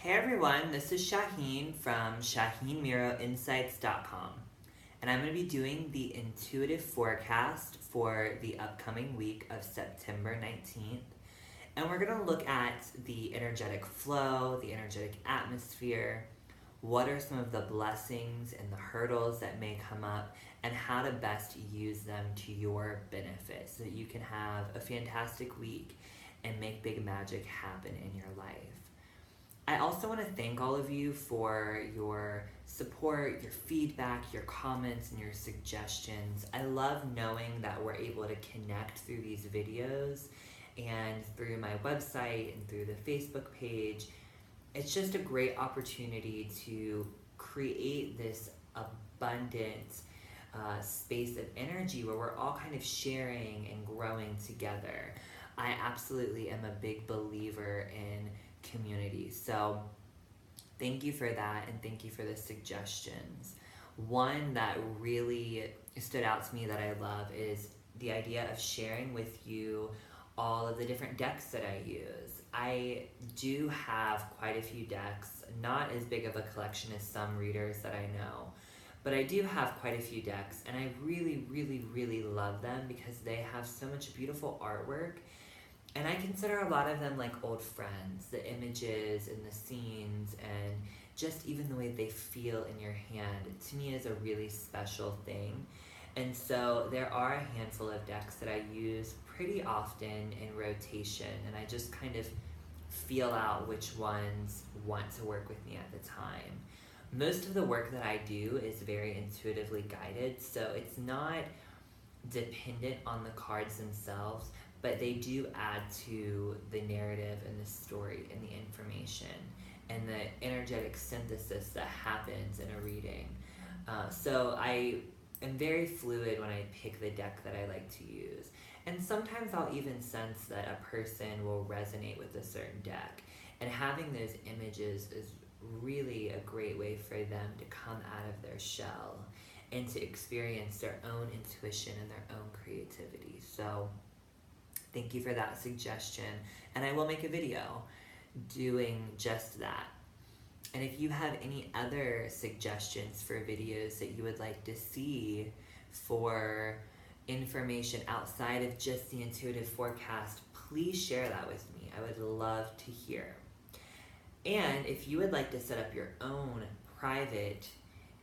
Hey everyone, this is Shaheen from ShaheenMiroInsights.com, and I'm going to be doing the intuitive forecast for the upcoming week of September 19th. And we're going to look at the energetic flow, the energetic atmosphere, what are some of the blessings and the hurdles that may come up, and how to best use them to your benefit so that you can have a fantastic week and make big magic happen in your life. I also want to thank all of you for your support, your feedback, your comments, and your suggestions. I love knowing that we're able to connect through these videos and through my website and through the Facebook page. It's just a great opportunity to create this abundant space of energy where we're all kind of sharing and growing together. I absolutely am a big believer in community. So thank you for that, and thank you for the suggestions. One that really stood out to me that I love is the idea of sharing with you all of the different decks that I use. I do have quite a few decks, not as big of a collection as some readers that I know, but I do have quite a few decks, and I really love them because they have so much beautiful artwork. And I consider a lot of them like old friends, the images and the scenes and just even the way they feel in your hand, to me is a really special thing. And so there are a handful of decks that I use pretty often in rotation, and I just kind of feel out which ones want to work with me at the time. Most of the work that I do is very intuitively guided, so it's not dependent on the cards themselves, but they do add to the narrative and the story and the information and the energetic synthesis that happens in a reading. So I am very fluid when I pick the deck that I like to use. And sometimes I'll even sense that a person will resonate with a certain deck. And having those images is really a great way for them to come out of their shell and to experience their own intuition and their own creativity. So thank you for that suggestion, and I will make a video doing just that. And if you have any other suggestions for videos that you would like to see for information outside of just the intuitive forecast, please share that with me. I would love to hear. And if you would like to set up your own private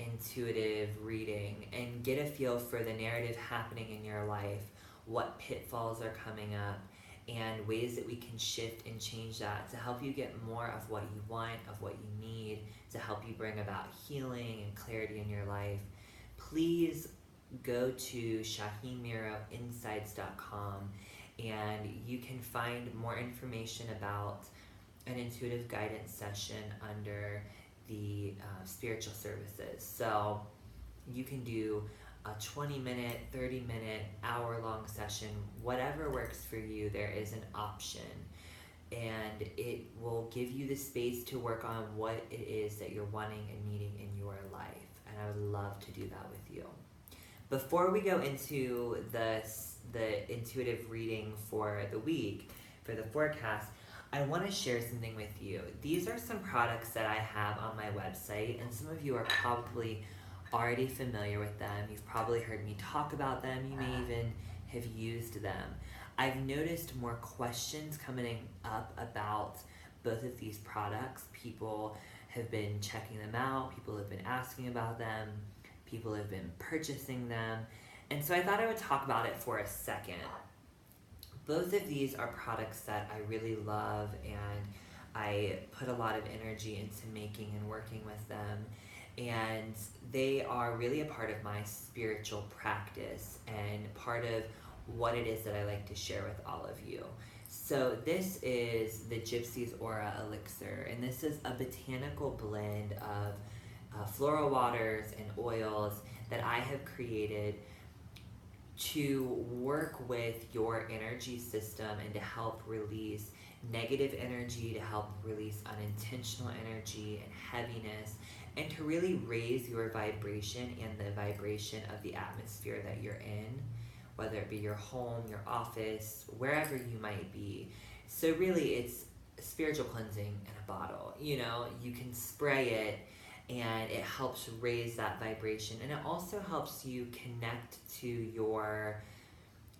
intuitive reading and get a feel for the narrative happening in your life, what pitfalls are coming up, and ways that we can shift and change that to help you get more of what you want, of what you need, to help you bring about healing and clarity in your life, please go to ShaheenMiroInsights.com, and you can find more information about an intuitive guidance session under the spiritual services. So you can do a 20-minute, 30-minute, hour-long session, whatever works for you, there is an option. And it will give you the space to work on what it is that you're wanting and needing in your life. And I would love to do that with you. Before we go into the intuitive reading for the week, for the forecast, I want to share something with you. These are some products that I have on my website, and some of you are probably already familiar with them. You've probably heard me talk about them. You may even have used them. I've noticed more questions coming up about both of these products. People have been checking them out. People have been asking about them. People have been purchasing them. And so I thought I would talk about it for a second. Both of these are products that I really love, and I put a lot of energy into making and working with them. And they are really a part of my spiritual practice and part of what it is that I like to share with all of you. So this is the Gypsy's Aura Elixir, and this is a botanical blend of floral waters and oils that I have created to work with your energy system and to help release negative energy, to help release unintentional energy and heaviness, and to really raise your vibration and the vibration of the atmosphere that you're in, whether it be your home, your office, wherever you might be. So really it's spiritual cleansing in a bottle. You know, you can spray it and it helps raise that vibration, and it also helps you connect to your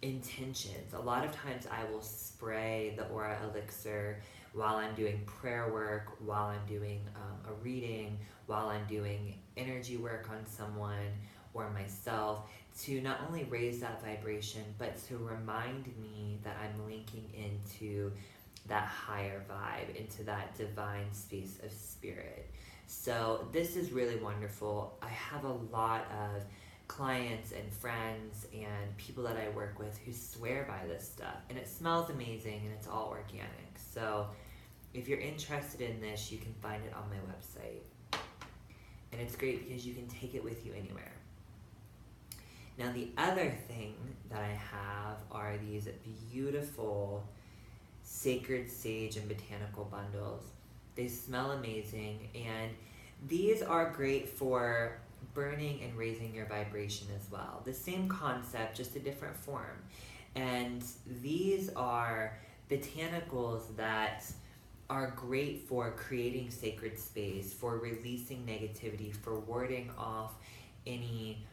intentions. A lot of times I will spray the aura elixir while I'm doing prayer work, while I'm doing a reading, while I'm doing energy work on someone or myself, to not only raise that vibration, but to remind me that I'm linking into that higher vibe, into that divine space of spirit. So this is really wonderful. I have a lot of clients and friends and people that I work with who swear by this stuff, and it smells amazing and it's all organic. So if you're interested in this, you can find it on my website. And it's great because you can take it with you anywhere. Now the other thing that I have are these beautiful sacred sage and botanical bundles. They smell amazing, and these are great for burning and raising your vibration as well. The same concept, just a different form. And these are botanicals that are great for creating sacred space, for releasing negativity, for warding off any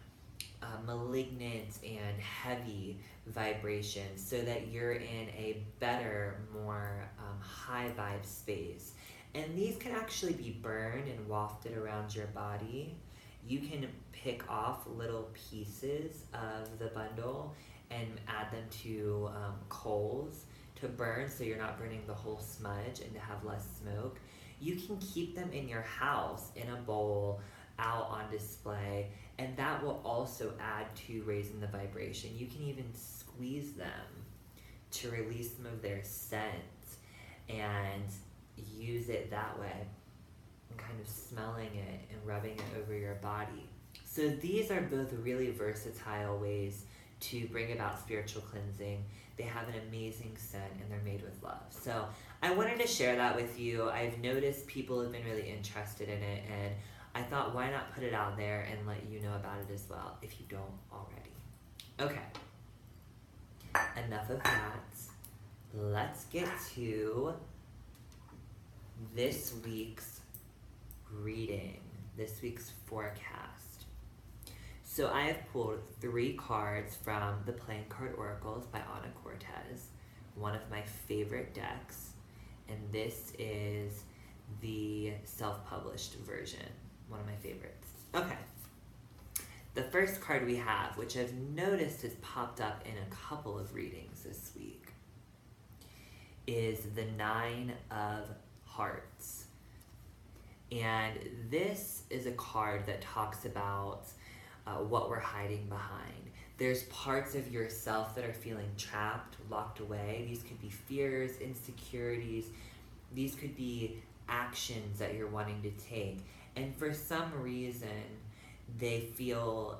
malignant and heavy vibrations, so that you're in a better, more high vibe space. And these can actually be burned and wafted around your body. You can pick off little pieces of the bundle and add them to coals to burn, so you're not burning the whole smudge, and to have less smoke. You can keep them in your house in a bowl, out on display, and that will also add to raising the vibration. You can even squeeze them to release some of their scent and use it that way, and kind of smelling it and rubbing it over your body. So these are both really versatile ways to bring about spiritual cleansing. They have an amazing scent and they're made with love. So I wanted to share that with you. I've noticed people have been really interested in it, and I thought, why not put it out there and let you know about it as well, if you don't already. Okay, enough of that. Let's get to this week's reading, this week's forecast. So I have pulled 3 cards from the Playing Card Oracles by Ana Cortez, one of my favorite decks, and this is the self-published version, one of my favorites. Okay, the first card we have, which I've noticed has popped up in a couple of readings this week, is the 9 of Hearts. And this is a card that talks about what we're hiding behind. There's parts of yourself that are feeling trapped, locked away. These could be fears, insecurities. These could be actions that you're wanting to take. And for some reason, they feel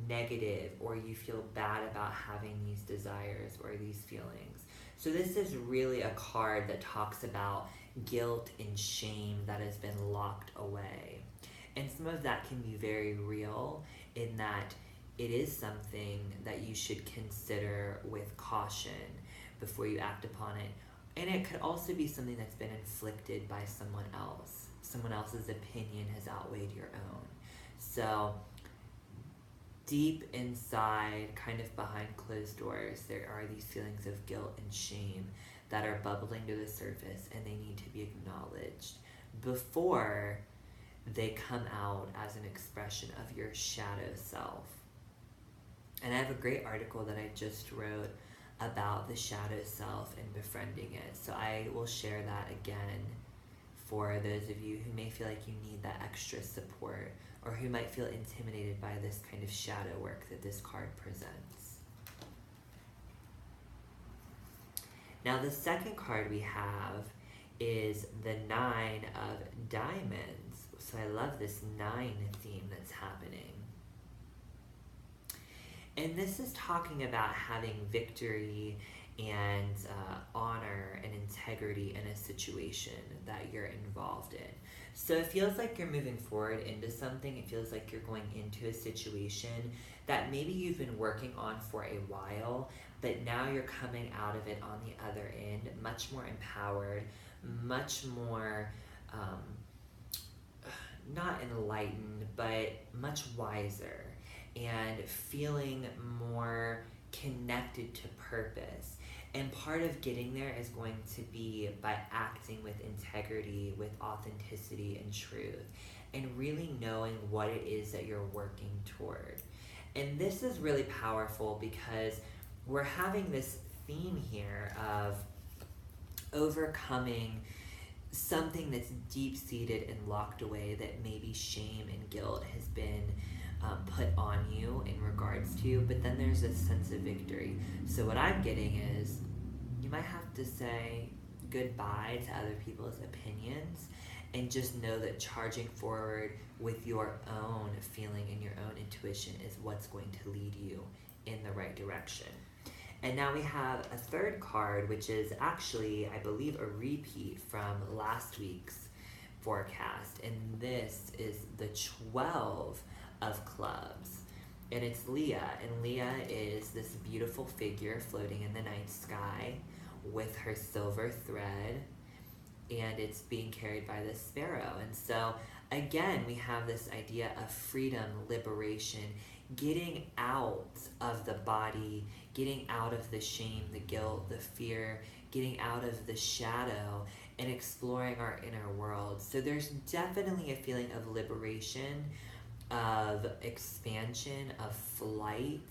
negative, or you feel bad about having these desires or these feelings. So this is really a card that talks about guilt and shame that has been locked away. And some of that can be very real, in that it is something that you should consider with caution before you act upon it. And it could also be something that's been inflicted by someone else. Someone else's opinion has outweighed your own. So deep inside, kind of behind closed doors, there are these feelings of guilt and shame that are bubbling to the surface, and they need to be acknowledged before they come out as an expression of your shadow self. And I have a great article that I just wrote about the shadow self and befriending it. So I will share that again for those of you who may feel like you need that extra support, or who might feel intimidated by this kind of shadow work that this card presents. Now the second card we have is the 9 of Diamonds. So I love this 9 theme that's happening. And this is talking about having victory and honor and integrity in a situation that you're involved in. So it feels like you're moving forward into something. It feels like you're going into a situation that maybe you've been working on for a while, but now you're coming out of it on the other end much more empowered, much more not enlightened, but much wiser, and feeling more connected to purpose. And part of getting there is going to be by acting with integrity, with authenticity and truth, and really knowing what it is that you're working toward. And this is really powerful because we're having this theme here of overcoming something that's deep-seated and locked away that maybe shame and guilt has been put on you in regards to, but then there's a sense of victory. So what I'm getting is you might have to say goodbye to other people's opinions and just know that charging forward with your own feeling and your own intuition is what's going to lead you in the right direction. And now we have a third card, which is actually, I believe, a repeat from last week's forecast. And this is the 12 of clubs. And it's Leah. And Leah is this beautiful figure floating in the night sky with her silver thread. And it's being carried by this sparrow. And so, again, we have this idea of freedom, liberation, getting out of the body, getting out of the shame, the guilt, the fear, getting out of the shadow, and exploring our inner world. So there's definitely a feeling of liberation, of expansion, of flight,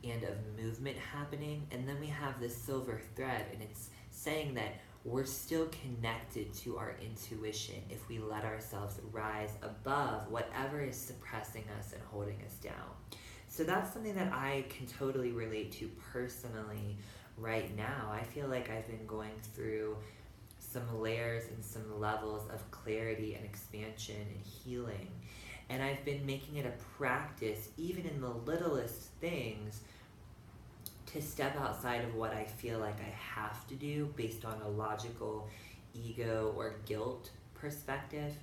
and of movement happening. And then we have this silver thread, and it's saying that we're still connected to our intuition if we let ourselves rise above whatever is suppressing us and holding us down. So that's something that I can totally relate to personally right now. I feel like I've been going through some layers and some levels of clarity and expansion and healing. And I've been making it a practice, even in the littlest things, to step outside of what I feel like I have to do based on a logical ego or guilt perspective,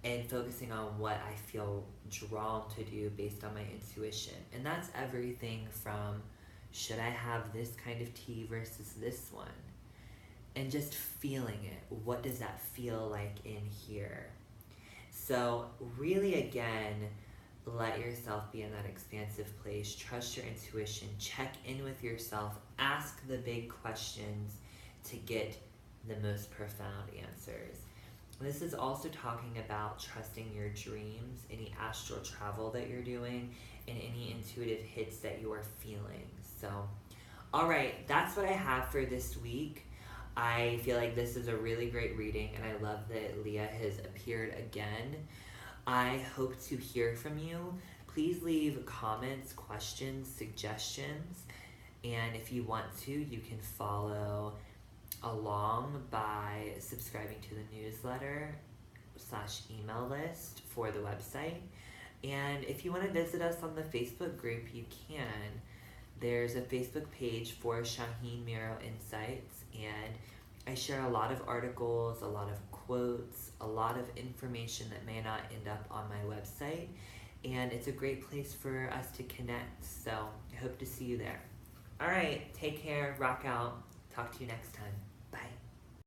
and focusing on what I feel drawn to do based on my intuition. And that's everything from, should I have this kind of tea versus this one? And just feeling it. What does that feel like in here? So really, again, let yourself be in that expansive place. Trust your intuition. Check in with yourself. Ask the big questions to get the most profound answers. This is also talking about trusting your dreams, any astral travel that you're doing, and any intuitive hits that you are feeling. So, all right, that's what I have for this week. I feel like this is a really great reading, and I love that Leah has appeared again. I hope to hear from you. Please leave comments, questions, suggestions, and if you want to, you can follow along by subscribing to the newsletter / email list for the website. And if you want to visit us on the Facebook group, you can. There's a Facebook page for Shaheen Miro Insights, and I share a lot of articles, a lot of quotes, a lot of information that may not end up on my website, and it's a great place for us to connect. So I hope to see you there. All right, take care, rock out, talk to you next time.